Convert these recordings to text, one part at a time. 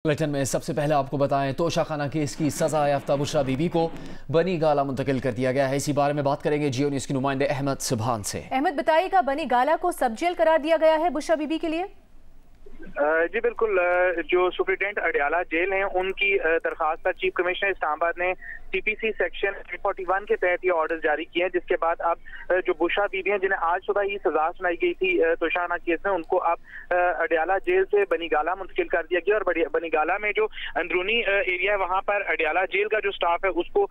Bulletin में सबसे पहले आपको बताएं तोशाखाना केस की सजा याफ्ता बुशरा बीबी को बनी गाला मुंतकिल कर दिया गया है। इसी बारे में बात करेंगे जियो न्यूज के नुमाइंदे अहमद सुभान से। अहमद बताइएगा, बनी गाला को सब जेल करार दिया गया है बुशरा बीबी के लिए? जी बिल्कुल, जो सुप्रिटेंडेंट अडियाला जेल हैं उनकी दरखास्त पर चीफ कमिश्नर इस्लामाबाद ने सीपीसी सेक्शन 841 के तहत ये ऑर्डर जारी किए हैं, जिसके बाद अब जो बुशरा बीबी हैं जिन्हें आज सुबह ही सजा सुनाई गई थी तोशाखाना केस में, उनको अब अडियाला जेल से बनी गाला मुंतकिल कर दिया गया। और बनी गाला में जो अंदरूनी एरिया है वहां पर अडियाला जेल का जो स्टाफ है उसको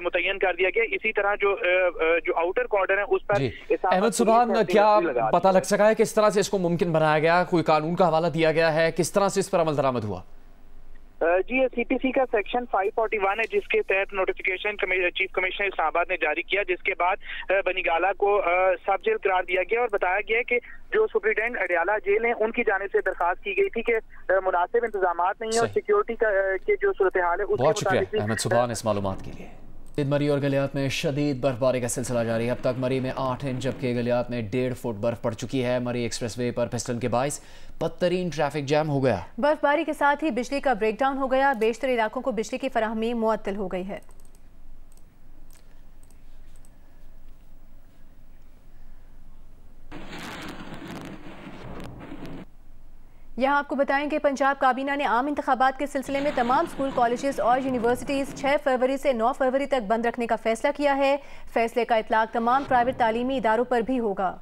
मुतय्यन कर दिया गया। इसी तरह जो आउटर कॉर्डर है उस पर अहमद सुभान, क्या पता लग सका है किस तरह से इसको मुमकिन बनाया गया? कोई कानून का हवाला दिया गया है? किस तरह से इस पर अमल दरामद हुआ? जी, सीपीसी का सेक्शन 541 है जिसके तहत नोटिफिकेशन चीफ कमिश्नर इस्लामाबाद ने जारी किया, जिसके बाद बनी गाला को सब जेल करार दिया गया और बताया गया कि जो सुप्रिटेंडेंट अडियाला जेल है उनकी जानिब से दरखास्त की गई थी कि मुनासिब इंतजाम नहीं है और सिक्योरिटी के जो सूरत हाल है उसके मुताबिक। अहमद सुभान इस मालूमात के लिए। मरी और गलियात में शदीद बर्फबारी का सिलसिला जारी है। अब तक मरी में 8 इंच जबकि गलियात में 1.5 फुट बर्फ पड़ चुकी है। मरी एक्सप्रेसवे पर फिसलन के बायस बदतरीन ट्रैफिक जैम हो गया। बर्फबारी के साथ ही बिजली का ब्रेकडाउन हो गया। बेशतर इलाकों को बिजली की फराहमी मुअत्तल हो गई है। यहाँ आपको बताएं कि पंजाब काबीना ने आम इंतखाबात के सिलसिले में तमाम स्कूल, कॉलेजेस और यूनिवर्सिटीज़ 6 फरवरी से 9 फरवरी तक बंद रखने का फैसला किया है। फैसले का इतलाक तमाम प्राइवेट तालीमी इदारों पर भी होगा।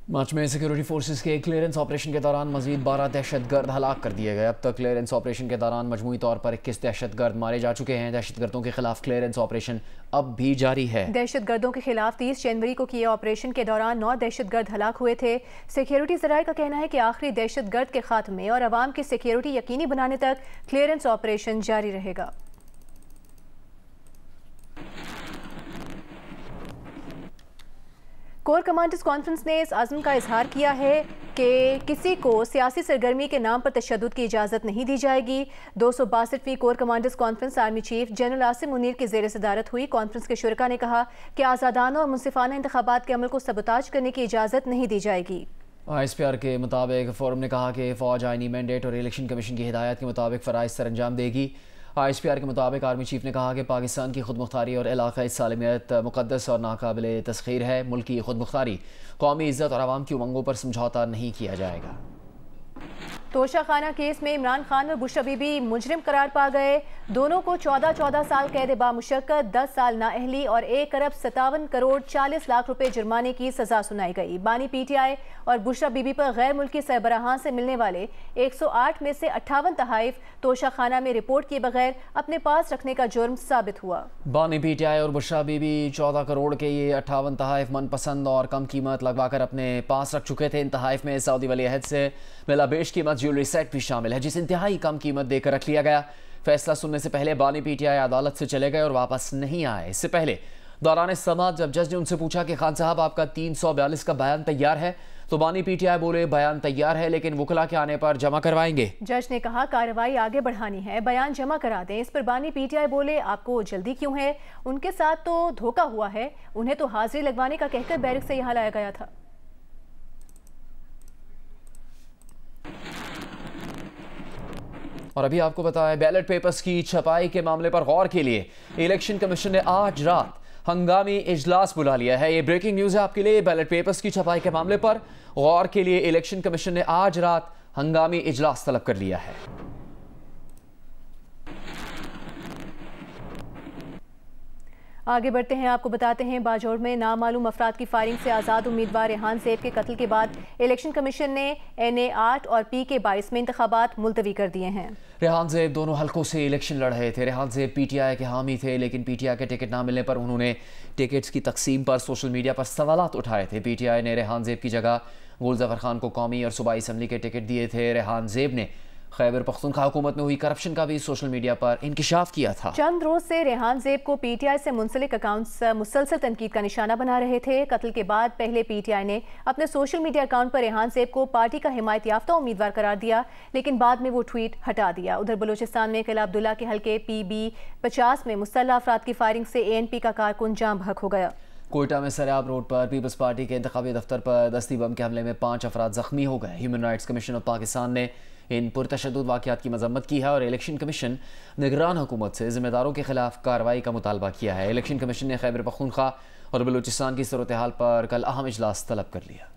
मार्च में सिक्योरिटी फोर्सेस के क्लियरेंस ऑपरेशन के दौरान मजीद 12 दहशतगर्द हलाक कर दिए गए। अब तक क्लियरेंस ऑपरेशन के दौरान मजमूई तौर पर 21 दहशतगर्द मारे जा चुके हैं। दहशतगर्दों के खिलाफ क्लियरेंस ऑपरेशन अब भी जारी है। दहशतगर्दों के खिलाफ 30 जनवरी को किए ऑपरेशन के दौरान 9 दहशतगर्द हलाक हुए थे। सिक्योरिटी ज़राए का कहना है कि आखिरी दहशतगर्द के खात्मे और अवाम की सिक्योरिटी यकीनी बनाने तक क्लियरेंस ऑपरेशन जारी रहेगा। कोर कमांडर्स कॉन्फ्रेंस ने इस आज़म का इजहार किया है कि किसी को सियासी सरगर्मी के नाम पर तशद्दुद की इजाज़त नहीं दी जाएगी। 262वीं corps commanders conference army chief general Asim Munir की ज़ेर सदारत हुई। कॉन्फ्रेंस के शुरका ने कहा कि आज़ादाना और मुंसिफाना इंतखाबात के अमल को सबताज करने की इजाज़त नहीं दी जाएगी। ISPR के मुताबिक फोरम ने कहा कि फ़ौज आइनी मैंडेट और इलेक्शन कमीशन की हिदायत के मुताबिक फ़राइज़ सर अंजाम देगी। ISPR के मुताबिक आर्मी चीफ ने कहा कि पाकिस्तान की खुद मुख्तारी और इलाक़ाई सालमियत मुक़द्दस और नाकाबिल तस्ख़ीर है। मुल्क की खुद मुख्तारी, कौमी इज़्ज़त और आवाम की उमंगों पर समझौता नहीं किया जाएगा। तोशाखाना केस में इमरान खान और बुशरा बीबी मुजरिम करार पा गए। दोनों को 14 साल कैद बामुशक्कत, 10 साल नाअहली और 1 अरब 57 करोड़ 40 लाख रुपए जुर्माने की सजा सुनाई गई। बानी PTI और बुशरा बीबी पर गैर मुल्की सरबराहान से मिलने वाले 108 में से 58 तहाइफ तोशाखाना में रिपोर्ट किए बगैर अपने पास रखने का जुर्म साबित हुआ। बानी PTI और बुशरा बीबी 14 करोड़ के ये 58 तहाइफ मनपसंद और कम कीमत लगवाकर अपने पास रख चुके थे। इन तहाइफ में सऊदी वली अहद से मिला बेश कीमत ज्वेलरी सेट भी शामिल है, जिसे इंतहाई कम कीमत देकर रख लिया गया। फैसला सुनने से पहले बानी PTI अदालत से चले गए और वापस नहीं आए। इससे पहले दौरान समाअत जब जज ने उनसे पूछा कि खान साहब आपका 342 का बयान तैयार है, तो बानी PTI बोले बयान तैयार है लेकिन वकला के आने पर जमा करवाएंगे। जज ने कहा कार्रवाई आगे बढ़ानी है, बयान जमा करा दें। इस पर बानी PTI बोले आपको जल्दी क्यों है? उनके साथ तो धोखा हुआ है, उन्हें तो हाजिरी लगवाने का कहकर बैरक से यहाँ लाया गया था। और अभी आपको बताएं, बैलेट पेपर्स की छपाई के मामले पर गौर के लिए इलेक्शन कमीशन ने आज रात हंगामी इजलास बुला लिया है। ये ब्रेकिंग न्यूज़ है आपके लिए। बैलेट पेपर्स की छपाई के मामले पर गौर के लिए इलेक्शन कमीशन ने आज रात हंगामी इजलास तलब कर लिया है। आगे बढ़ते हैं, आपको बताते हैं बाजौर में नामालूम अफराद की फायरिंग से आज़ाद उम्मीदवार रेहान ज़ेब के कत्ल के बाद इलेक्शन कमीशन ने NA 8 और PK-22 में इंतखाबात मुलतवी कर दिए हैं। रेहान ज़ेब दोनों हलकों से इलेक्शन लड़ रहे थे। रेहान ज़ेब PTI के हामी थे, लेकिन PTI के टिकट ना मिलने पर उन्होंने टिकट्स की तकसीम पर सोशल मीडिया पर सवालात उठाए थे। PTI ने रेहान ज़ेब की जगह गुलज़फ़र खान को कौमी और सूबाई असम्बली के टिकट दिए थे। रेहान ज़ेब ने खैबर पख्तूनख्वा हुकूमत में हुई करप्शन का भी सोशल मीडिया पर इंकिशाफ किया था। चंद रोज से रेहान ज़ेब को PTI से मुंसलिक अकाउंट्स मुसलसल तनकीद का निशाना बना रहे थे। कत्ल के बाद पहले PTI ने अपने सोशल मीडिया अकाउंट पर रेहान ज़ेब को पार्टी का हिमायत याफ्ता उम्मीदवार करार दिया, लेकिन बाद में वो ट्वीट हटा दिया। उधर बलूचिस्तान में किला अब्दुल्ला के हल्के PB-50 में मुसल्लह अफराद की फायरिंग से ANP का कारकुन जाम बहक हो गया। कोयटा में सराब रोड पर पीपल्स पार्टी के इंतखाबी दफ्तर पर दस्ती बम के हमले में 5 अफराद जख्मी हो गए। Human rights commission of Pakistan ने इन पुरतशद्दुद वाक़यात की मजम्मत की है और इलेक्शन कमीशन निगरान हुकूमत से जिम्मेदारों के खिलाफ कार्रवाई का मुतालबा किया है। इलेक्शन कमीशन ने खैबर पख्तूनख्वा और बलूचिस्तान की सूरत हाल पर कल अहम इजलास तलब कर लिया।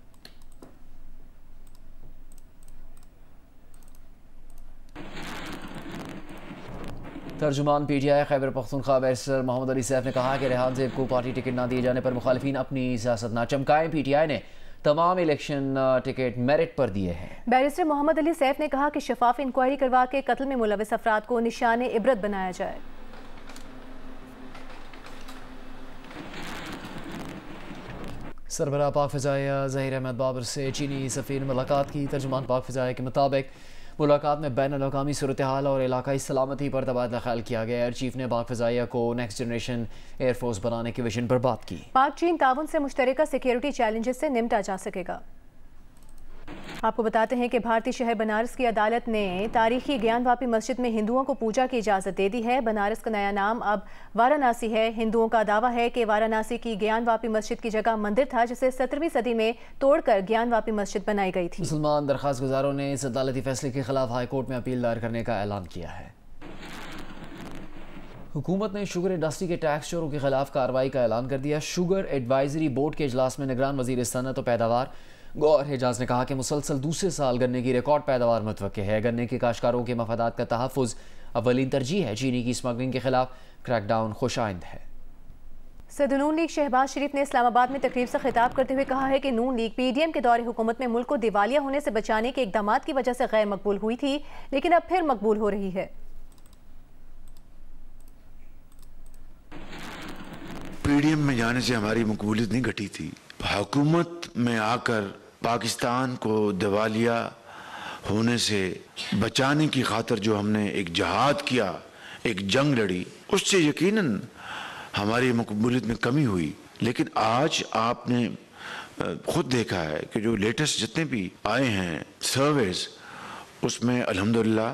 तर्जुमान पीटीआई खैबर पख्तूनख्वा बैरिस्टर मोहम्मद अली सैफ ने कहा कि रेहान ज़ेब को पार्टी टिकट न दिए जाने पर मुखालिफिन अपनी सियासत न चमकाएं। पीटीआई ने तमाम इलेक्शन टिकट मेरिट पर दिए हैं। बैरिस्टर मोहम्मद अली सैफ ने कहा कि शफाफ इंक्वायरी करवा के कत्ल में मुलविस अफराद को निशाने इबरत बनाया जाए। सरबराह पाक फ़िज़ाइया ज़हीर अहमद बाबर से चीनी सफ़ीर मुलाकात की। तर्जुमान पाक फ़िज़ाइया के मुताबिक मुलाकात में बैन-उल-अक़वामी सूरत हाल और इलाकाई सलामती पर तबादला ख्याल किया गया। एयर चीफ ने पाक फ़िज़ाइया को नेक्स्ट जनरेशन एयरफोर्स बनाने के विजन पर बात की। पाक चीन ताउन से मुश्तरका सिक्योरिटी चैलेंजेस से निपटा जा सकेगा। आपको बताते हैं कि भारतीय शहर बनारस की अदालत ने तारीखी ज्ञानवापी मस्जिद में हिंदुओं को पूजा की इजाज़त दे दी है। बनारस का नया नाम अब वाराणसी है। हिंदुओं का दावा है कि वाराणसी की ज्ञानवापी मस्जिद की जगह मंदिर था जिसे 17वीं सदी में तोड़कर ज्ञानवापी मस्जिद बनाई गई थी। मुसलमान दरख्वास्त गुजारों ने इस अदालती फैसले के खिलाफ हाई कोर्ट में अपील दायर करने का ऐलान किया है। हुकूमत ने शुगर इंडस्ट्री के टैक्स चोरों के खिलाफ कार्रवाई का ऐलान कर दिया। शुगर एडवाइजरी बोर्ड के इजलास में निगरान वज़ीर सनअत और पैदावार गौहर एजाज ने कहा कि मुसलसल दूसरे साल गन्ने की रिकॉर्ड पैदावार मुतवक्के है। गन्ने के काश्तकारों के मफादात का तहफ़्फ़ुज़ अव्वलीन तरजीह है। चीनी की स्मगलिंग के खिलाफ क्रैकडाउन खुशाइंद है। सदर नून लीग शहबाज शरीफ ने इस्लामाबाद में तकरीब से खिताब करते हुए कहा है कि नून लीग पीडीएम के दौरे हुकूमत में मुल्क को दिवालिया होने से बचाने के इकदाम की वजह से गैर मकबूल हुई थी, लेकिन अब फिर मकबूल हो रही है। पीडीएम में जाने से हमारी मकबूलियत नहीं घटी थी। हुकूमत में आकर पाकिस्तान को दिवालिया होने से बचाने की खातिर जो हमने एक जहाद किया, एक जंग लड़ी, उससे यकीनन हमारी मकबूलियत में कमी हुई। लेकिन आज आपने खुद देखा है कि जो लेटेस्ट जितने भी आए हैं सर्वेस, उसमें अल्हम्दुलिल्लाह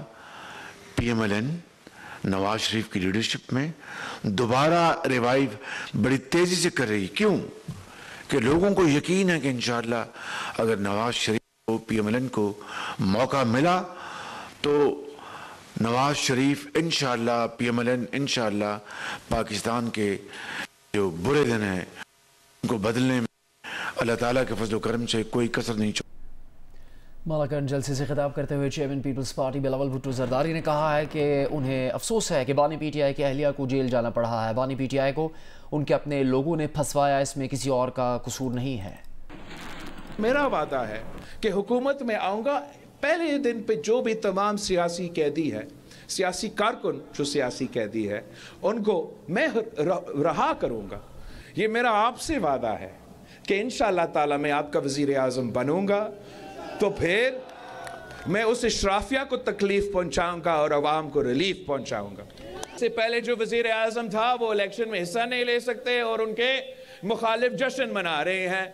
पीएमएलएन नवाज शरीफ की लीडरशिप में दोबारा रिवाइव बड़ी तेजी से कर रही। क्यों? कि लोगों को यकीन है कि इंशाअल्लाह अगर नवाज शरीफ को पीएमएलएन को मौका मिला तो नवाज शरीफ इंशाअल्लाह पीएमएलएन इंशाअल्लाह पाकिस्तान के जो बुरे दिन हैं उनको बदलने में अल्लाह ताला के फजल करम से कोई कसर नहीं। मालाकंड जलसे से खिताब करते हुए chairman Peoples Party Bilawal Bhutto Zardari ने कहा है कि उन्हें अफसोस है कि बानी पीटीआई के अहलिया को जेल जाना पड़ा है। बानी पीटीआई को उनके अपने लोगों ने फंसवाया, इसमें किसी और का कसूर नहीं है। मेरा वादा है कि हुकूमत में आऊँगा, पहले दिन पे जो भी तमाम सियासी कैदी है, सियासी कारकुन जो सियासी कैदी है, उनको मैं रहा करूँगा। ये मेरा आपसे वादा है कि इंशाअल्लाह ताला मैं आपका वज़ीर आज़म बनूँगा तो फिर मैं उस इशराफिया को तकलीफ पहुंचाऊंगा और अवाम को रिलीफ पहुंचाऊंगा। इससे पहले जो वजीर आज़म था वो इलेक्शन में हिस्सा नहीं ले सकते और उनके मुखालिफ जश्न मना रहे हैं।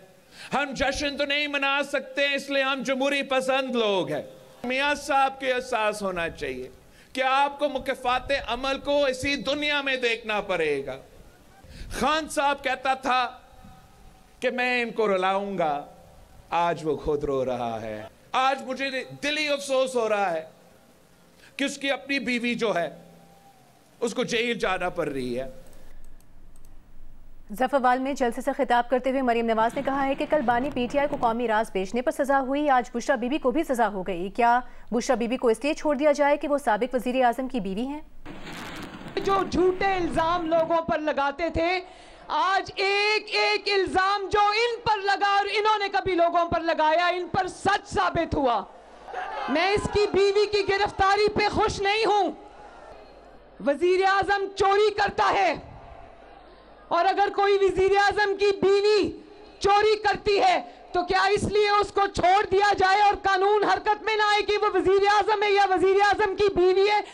हम जश्न तो नहीं मना सकते, इसलिए हम जमहूरी पसंद लोग हैं। मियां साहब के एहसास होना चाहिए कि आपको मुकफ़ात अमल को इसी दुनिया में देखना पड़ेगा। खान साहब कहता था कि मैं इनको रुलाऊंगा, आज वो खुद रो रहा है। आज मुझे दिली अफसोस हो रहा है कि उसकी अपनी बीवी जो है उसको जेल जाना पड़ रही है। जफरवाल में जलसे से खिताब करते हुए मरीम नवाज ने कहा है कि कल बानी पीटीआई को कौमी राज बेचने पर सजा हुई, आज बुशरा बीबी को भी सजा हो गई। क्या बुशरा बीबी को इसलिए छोड़ दिया जाए कि वो साबिक वजीर आजम की बीवी हैं? जो झूठे इल्जाम लोगों पर लगाते थे, आज एक एक इल्जाम जो इन पर लगा और इन्होंने कभी लोगों पर लगाया, इन पर सच साबित हुआ। मैं इसकी बीवी की गिरफ्तारी पे खुश नहीं हूं। वजीर आजम चोरी करता है और अगर कोई वजीर आजम की बीवी चोरी करती है तो क्या इसलिए उसको छोड़ दिया जाए और कानून हरकत में ना आए कि वो वजीर आजम है या वजीर आजम की बीवी है?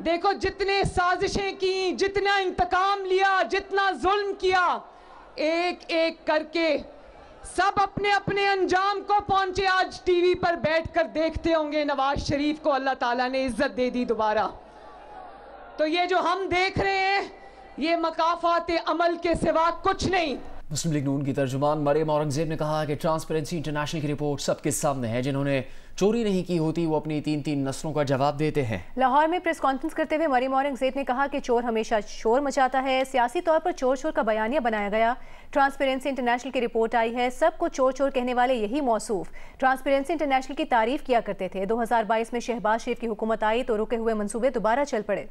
देखो, जितने साजिशें की, जितना इंतकाम लिया, जितना जुल्म किया, एक एक करके सब अपने अपने अंजाम को पहुंचे। आज टीवी पर बैठकर देखते होंगे नवाज शरीफ को अल्लाह ताला ने इज्जत दे दी दोबारा। तो ये जो हम देख रहे हैं ये मकाफात अमल के सिवा कुछ नहीं। मुस्लिम लीग नून की तर्जुमान मरियम औरंगजेब ने कहा कि ट्रांसपेरेंसी इंटरनेशनल की रिपोर्ट सबके सामने है। जिन्होंने चोरी नहीं की होती वो अपनी 3-3 नस्लों का जवाब देते हैं। लाहौर में प्रेस कॉन्फ्रेंस करते हुए मरियम औरंगजेब ने कहा कि चोर हमेशा शोर मचाता है। सियासी तौर पर चोर चोर का बयानिया बनाया गया। ट्रांसपेरेंसी इंटरनेशनल की रिपोर्ट आई है, सबको चोर चोर कहने वाले यही मौसूफ ट्रांसपेरेंसी इंटरनेशनल की तारीफ किया करते थे। 2022 में शहबाज शरीफ की हुकूमत आई तो रुके हुए मंसूबे दोबारा चल पड़े।